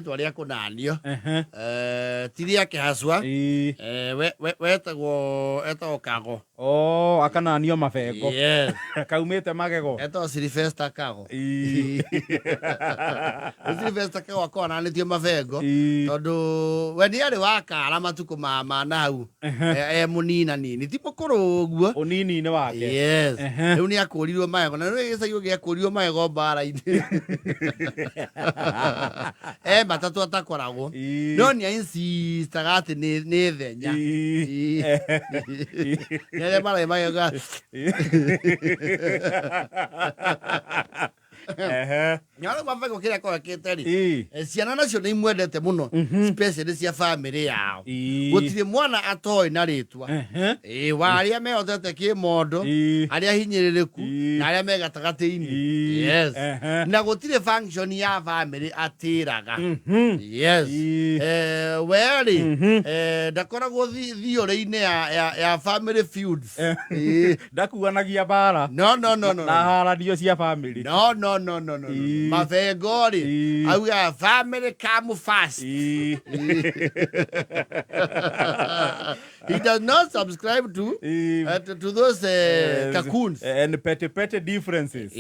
Twaria kunanio tiria kihaswa wetagwo kago akananio mafengo kaumite magego Sylvester kago Sylvester kago akonanitio mafengo tondu we ni ari wakara matuku mama nau munina nini ti mukuru uguo unini ni wake riu ni akurirwo magego na riu gicagio giakurirwo magego mbara-ini matatu atakoragwo no ni insistaga ati ni thenya nere mara magego nyaro mafengo kiria kwakite ri ciana nacio ni imwendete muno special cia family yao gutire mwana atoi na ritwa waria mehotete kimondo aria hinyiririku na aria me gatagati-ini na gutire function ya family atiraga weri ndakoragwo thiore-ini ya family feuds ndakuanagia bara no na haranio cia family no mafengo ri auga family come first. He does not subscribe to those cocoons and petty differences.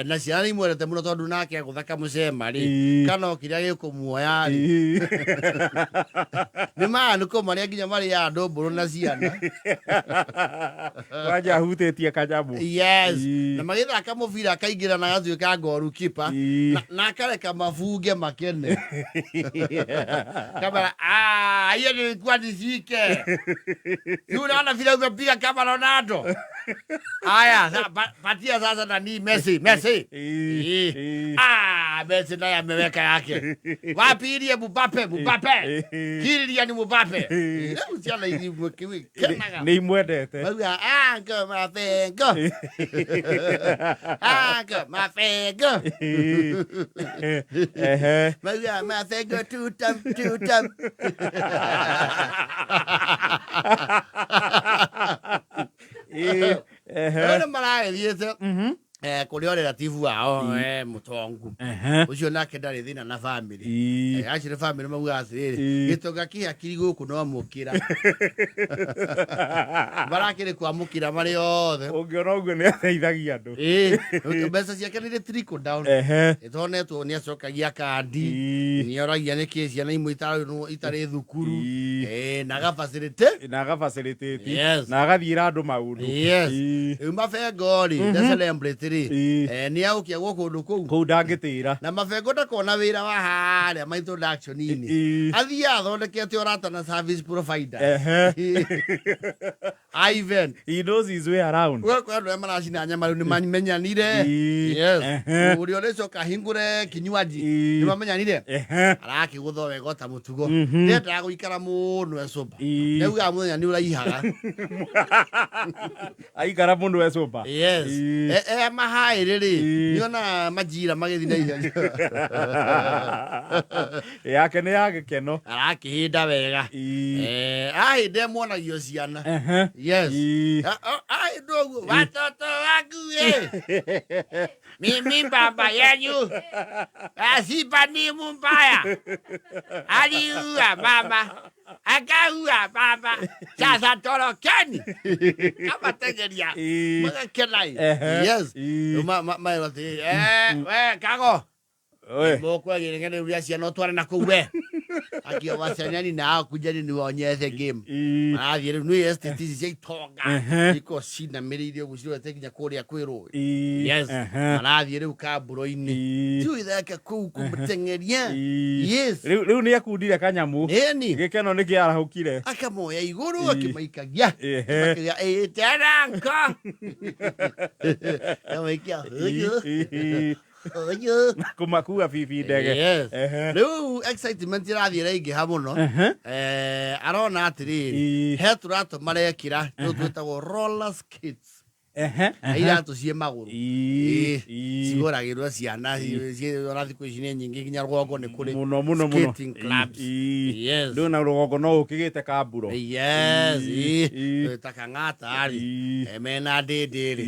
Na ciana imwendete muno tondu nake aguthaka mucema ri kana kiria gikumuoya ri ni manuko maria nginya mari ya andu mburu na ciana waja hutitie kanyamu na magithaka mubira akaingira na gatuika goru kipa na akareka mafunge makene kamera hiyo ni kwa nisike yule ana vile umepiga kama Ronaldo haya patia sasa nani Messi Messi naye ameweka yake wapi ile Mbappe kili ni Mbappe usiana hivi mwekiwi ni imwendete mafengo mafengo mafengo tutam Ona marae thiete kuriorera tivu wao mutongu ucio nake ndari thina na family actually family mauga atiriri gitonga kia kiri guku no mukira barakire kwa mukira mari othe ungiona uguo ni ateithagia andu mbeca ciake ni trickle down itonetwo ni acokagia kandi ni oragia ni kesi na imwe itari thukuru na ga facility na agathira andu maundu mafengo ri celebrate ni aukia gukundu kou ndangitira na mafengo ndakona wira wa haria ma introduction-ini athia athondekete orata na service provider Ivan he knows his way around kwa andu maracina nyama riu ni mamenyanire uri uricoka hingure kinywaji ni mamenyanire arakigutho wega ta mutugo ndenda guikara muno ecoba neuga muthenya ni uraihaga aikara mundu ecoba mahai riri niona majira magithi na ihenya yake ni yake keno arakihinda wega ndemwonagio ciana ndoguo watoto waku mimi baba yenyu asipa ni mbaya aliua mama akaua baba sasa torokeni kama tegeria magakenai we kago mokwa ngene uria ciana tware na kuwe akio wasanyani na kujani ni wonyethe game athire no STT cia itonga iko cina miririo guciro tekinya kuria kwiro arathire u kamburo-ini tu ithake ku kumtengeria riu ni akundire kanyamu gikeno ni kiarahukire akamoya iguru akimaikagia teranko amaikia kumakua bibi ndege riu excitement irathire ingiha muno arona atiriri he turato marekira tu twitagwo roller skates iratu cie maguru cigoragirwo ciana ona thiku ici nĩ nyingĩ nginya rũgongo nĩ kũrĩ skating clubs. Yes. Ndona rũgongo no ũkĩgĩte kamburo. Yes. Ta kang'ata rĩ mena ndĩndĩ rĩ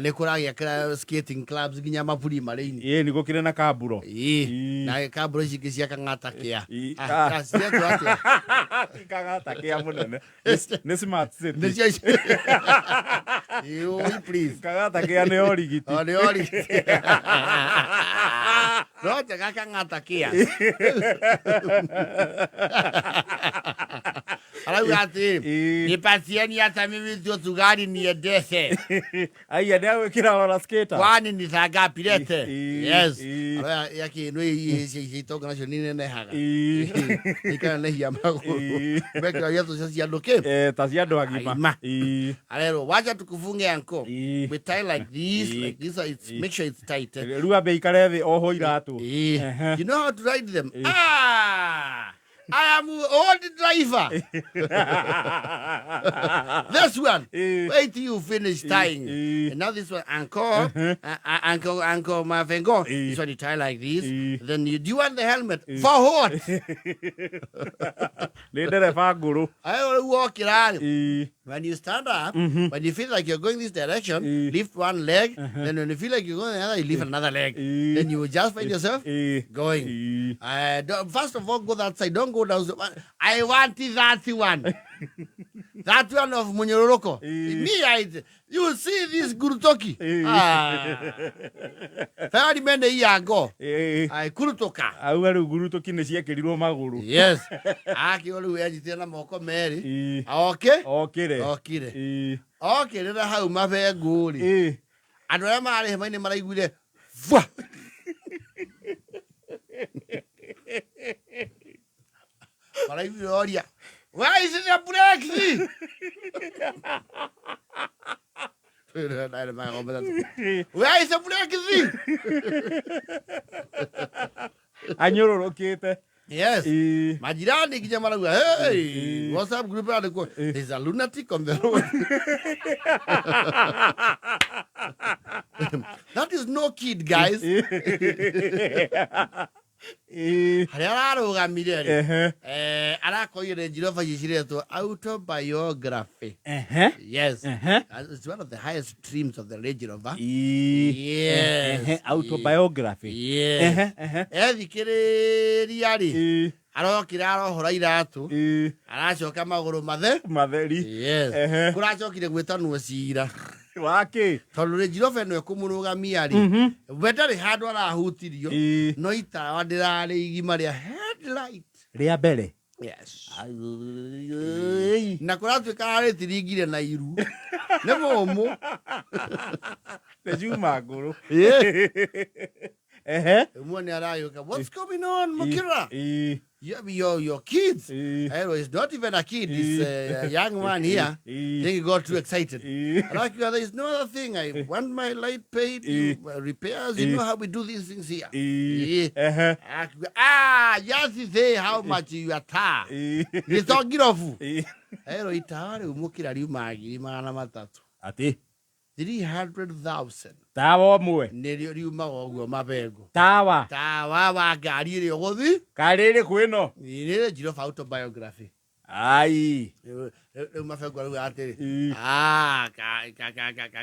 nĩ kũragĩa skating clubs nginya maburi marĩ-inĩ. Nĩ gũkĩrĩ na kamburo. Na kamburo ici ingĩ cia kang'ata kĩa kang'ata kĩa mũnene nĩ smart city. Please. Kang'ata kĩa nĩ origiti. Nĩ origiti. Rote kang'ata kĩa. Arauga atĩ nipatieni hata mimi ndio tugari niendeshe. Aya nĩ agwĩkĩra roller skater. Kwani ni saa ngapi lete? Yes. Arauga yake no itonga nacio ni nenehaga. Ikana nehia maguru. Mbeka yetu cia andũ kĩ? Ta cia andũ agima. Alero wacha tukufunge anko. We tie like this, make sure it's tight. Rĩu ambe ikare thĩ oho iratu. You know how to ride them? I am old driver. This one. Wait till you finish tying. And now this one, Uncle mafengo. This one you tie like this. Then do you want the helmet? For what? I will walk around. When you stand up, when you feel like you're going this direction, lift one leg. Then when you feel like you're going the other, you lift another leg. Then you will just find yourself going. First of all, go that side. Don't go down. I want that one. That one of Munyoroko. You see this Gurutoki. Fari mende iago. I Kurutoka. Awaru Gurutoki ne ciekĩrirwo magũrũ. Yes. Aki olu ejite na moko meri. Okay? Okire. Okay, rĩrĩa hau mafengo rĩ. Andũ arĩa marĩ hema-inĩ maraiguire vwa. Maraiguire oria. Why is it a break? Where is the break? Anyororokete. Yes. Majirani kija maragu. Hey, what's up group? There's a lunatic on the road. That is no kid, guys. Autobiography. Yes. It's one of the highest streams of the Range Rover. Yes. Autobiography. Yes. Arokira arohora iratu aracoka maguru matheri. Yes. Kuracokire gwitanwo cira wake tondu Range Rover no ekumurugamia ri wetari handu arahutirio no itawa ndirari igima ria headlight ria mbere. Yes. Na kuratuika ari tiringire na iru ne momu te juma nguru. Mwani arayoka, what's going on, Makira? Your kids. It's not even a kid. It's a young man here. Then he got too excited. Like, there is no other thing. I want my light paid. Repairs. You know how we do these things here. Yes, you say how much you are tired. You don't get off. Itawari umukira riu magiri mana matatu. Ati 300,000. Tawa mwe. Nĩrĩo riuma ũguo mafengo. Tawa wa ngari ĩrĩa ũgũthi. Ngari ĩrĩ kwĩno. Nĩ Range Rover autobiography. Ai. Rĩu mafengo rĩu atĩrĩ.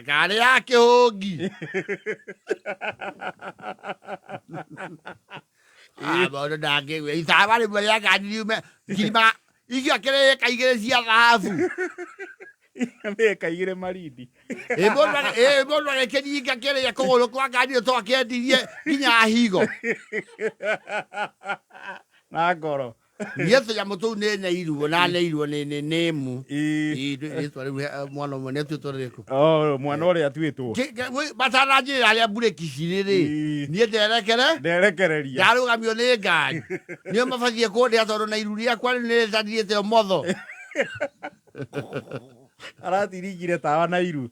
Ngari ya kĩhũngi. Maũndũ ndangĩgwĩ. Itawa rĩmwe rĩa ngari riume ngirima icio akĩrĩ kaigĩrĩ cia thahabu. Kaigire maridi. Mundu agĩkĩnyinga kĩrĩa kũgũrũ kwa ngari to akĩendirie nginya higo. Na ngoro. Yesu ya mutu nĩ neirwo na neirwo nĩ nemu. Yesu ari mwana ũmwe nĩ tuĩtwo rĩkũ. Mwana ũrĩa tuĩtwo. Batananjĩra arĩa bureki cirĩ niĩ nderekereria. Ndarũgamio nĩ ngari. Nĩo mabatie kũndĩa tondũ na iru rĩakwa nĩ rĩtaniĩte motho. Aratiringire tawa na iru.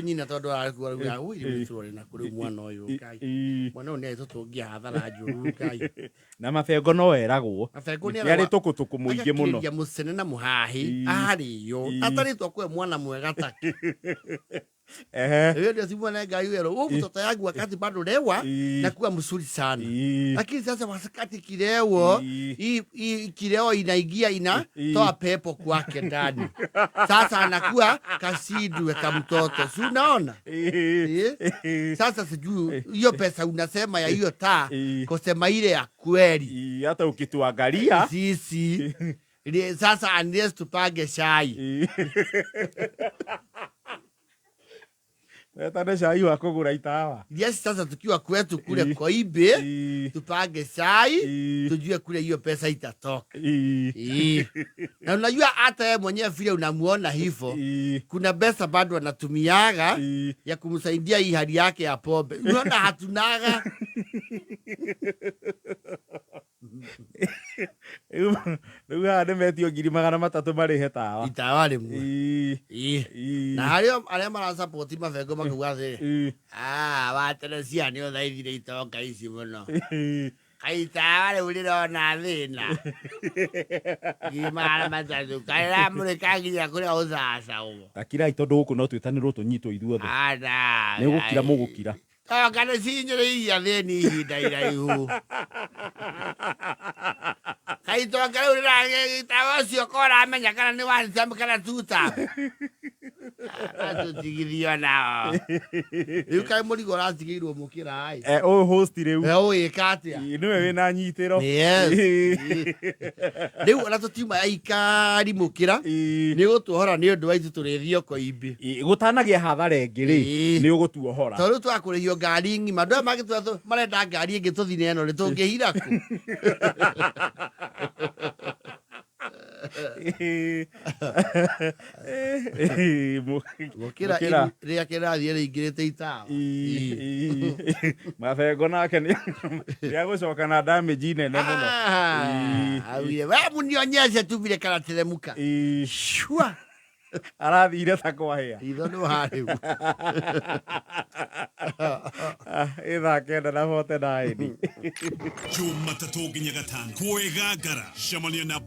Nyina tondu arakuga uyu turore na kuri mwana uyu Ngai. Mwana ni aitutungia hathara njuru Ngai. Na mafengo no eragwo. Yari tukutuku muingi muno. Akiria musene na muhahi ariyo. Ataritwo kwe mwana mwega taki. Hiyo ndio simu na Ngai wero. Mtoto yangu wakati bado lewa na kuwa mzuri sana. Lakini sasa wakati kileo kileo inaingia inatoa pepo kwake ndani. Sasa anakuwa kasidu ka mtoto. Si unaona? Sasa sijui hiyo pesa unasema ya hiyo taa kusema ile ya kweli. Hata ukituangalia sisi sasa unless tupage chai. Tana chai wa kugura itawa. Yes, sasa tukiwa kwetu kule Koibe tupage chai tujue kule hiyo pesa itatoka. Na unajua hata yeye mwenyewe vile unamuona hivyo kuna pesa bado anatumiaga ya kumsaidia hii hali yake ya pombe. Unaona hatunaga. Riu hande metio 300 marihe tawa. Itawa rimwe. Na haria mara support mafengo makuga zi. Watene ciana othe ithire itoka ici muno. Kaitawa riu rirona thina. 300 kaira muri kaginya kuria uthasa ugo. Takirai tondu guku no twitanirwo tunyitwo ithuothe. Ni gukira mugukira. Kana cinyiriria thini ihinda iraihu. Kaitoka riu riragitawa cio kora amenya kana ni one time kana two time. Atutigithio nao. Riu kai murigo ratigirwo mukira ai. O host riu. Uyu katia. Niwe wina nyitiro. Riu ona tutima aikari mukira. Ni gutuhora ni undu waitu turithio Koibe. Gutanagia hathara ingi ri ni ugutuohora. Tondu twakurihio ngari ngima ndu magitwa marenda ngari ingi tuthine eno ni tungihira ku. Mukira ria kirathie ringirite itawa. Mafengo nake ni gucoka na damage nene muno. Awire we munionyeshe tu vile kana teremuka. Shua. Arathire ta kwahia. Itho no hariu. Itha kenda na 49. Jumatatu nginya gatano kwegagara cemania na